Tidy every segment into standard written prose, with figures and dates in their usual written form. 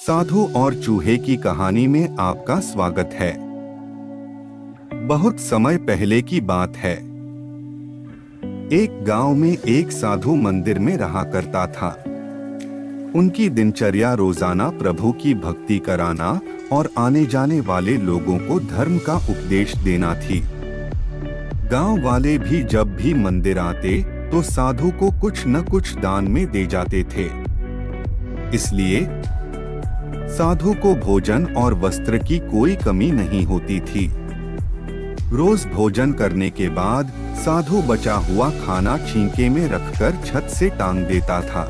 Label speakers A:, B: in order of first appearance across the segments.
A: साधु और चूहे की कहानी में आपका स्वागत है। बहुत समय पहले की बात है। एक गांव में एक साधु मंदिर में रहा करता था। उनकी दिनचर्या रोजाना प्रभु की भक्ति कराना और आने जाने वाले लोगों को धर्म का उपदेश देना थी। गांव वाले भी जब भी मंदिर आते तो साधु को कुछ न कुछ दान में दे जाते थे। इसलिए साधु को भोजन और वस्त्र की कोई कमी नहीं होती थी। रोज भोजन करने के बाद साधु बचा हुआ खाना छींके में रखकर छत से टांग देता था।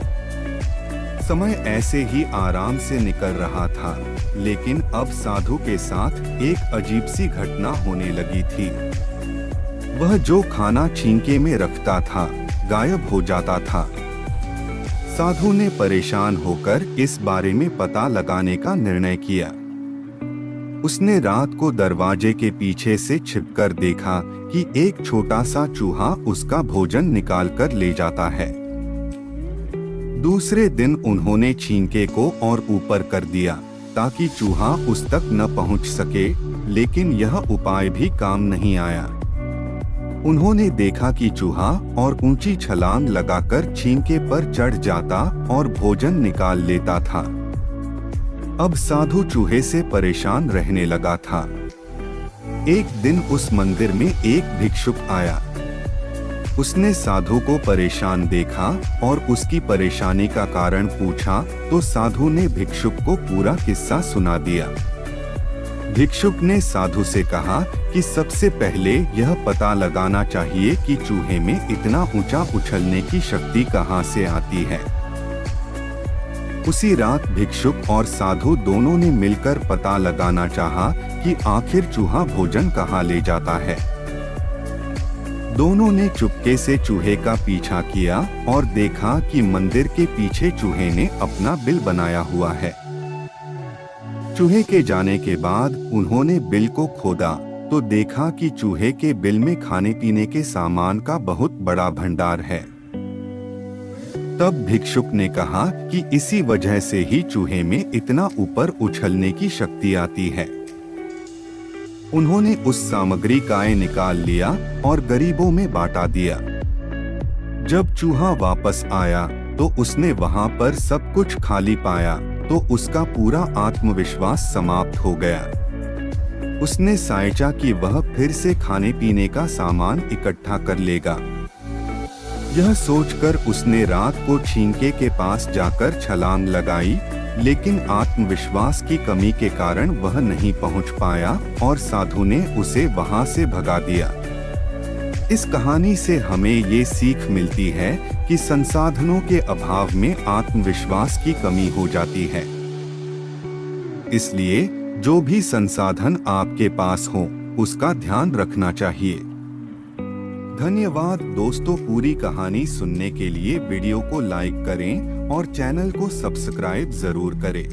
A: समय ऐसे ही आराम से निकल रहा था, लेकिन अब साधु के साथ एक अजीब सी घटना होने लगी थी। वह जो खाना छींके में रखता था गायब हो जाता था। साधु ने परेशान होकर इस बारे में पता लगाने का निर्णय किया। उसने रात को दरवाजे के पीछे से छिपकर देखा कि एक छोटा सा चूहा उसका भोजन निकाल कर ले जाता है। दूसरे दिन उन्होंने छींके को और ऊपर कर दिया ताकि चूहा उस तक न पहुंच सके, लेकिन यह उपाय भी काम नहीं आया। उन्होंने देखा कि चूहा और ऊंची छलांग लगाकर छींके पर चढ़ जाता और भोजन निकाल लेता था। अब साधु चूहे से परेशान रहने लगा था। एक दिन उस मंदिर में एक भिक्षुक आया। उसने साधु को परेशान देखा और उसकी परेशानी का कारण पूछा तो साधु ने भिक्षुक को पूरा किस्सा सुना दिया। भिक्षुक ने साधु से कहा कि सबसे पहले यह पता लगाना चाहिए कि चूहे में इतना ऊंचा उछलने की शक्ति कहां से आती है। उसी रात भिक्षुक और साधु दोनों ने मिलकर पता लगाना चाहा कि आखिर चूहा भोजन कहां ले जाता है। दोनों ने चुपके से चूहे का पीछा किया और देखा कि मंदिर के पीछे चूहे ने अपना बिल बनाया हुआ है। चूहे के जाने के बाद उन्होंने बिल को खोदा तो देखा कि चूहे के बिल में खाने पीने के सामान का बहुत बड़ा भंडार है। तब भिक्षुक ने कहा कि इसी वजह से ही चूहे में इतना ऊपर उछलने की शक्ति आती है। उन्होंने उस सामग्री का निकाल लिया और गरीबों में बांटा दिया। जब चूहा वापस आया तो उसने वहां पर सब कुछ खाली पाया तो उसका पूरा आत्मविश्वास समाप्त हो गया। उसने सोचा कि वह फिर से खाने पीने का सामान इकट्ठा कर लेगा। यह सोचकर उसने रात को छींके के पास जाकर छलांग लगाई, लेकिन आत्मविश्वास की कमी के कारण वह नहीं पहुंच पाया और साधु ने उसे वहां से भगा दिया। इस कहानी से हमें ये सीख मिलती है कि संसाधनों के अभाव में आत्मविश्वास की कमी हो जाती है। इसलिए जो भी संसाधन आपके पास हो, उसका ध्यान रखना चाहिए। धन्यवाद दोस्तों, पूरी कहानी सुनने के लिए वीडियो को लाइक करें और चैनल को सब्सक्राइब जरूर करें।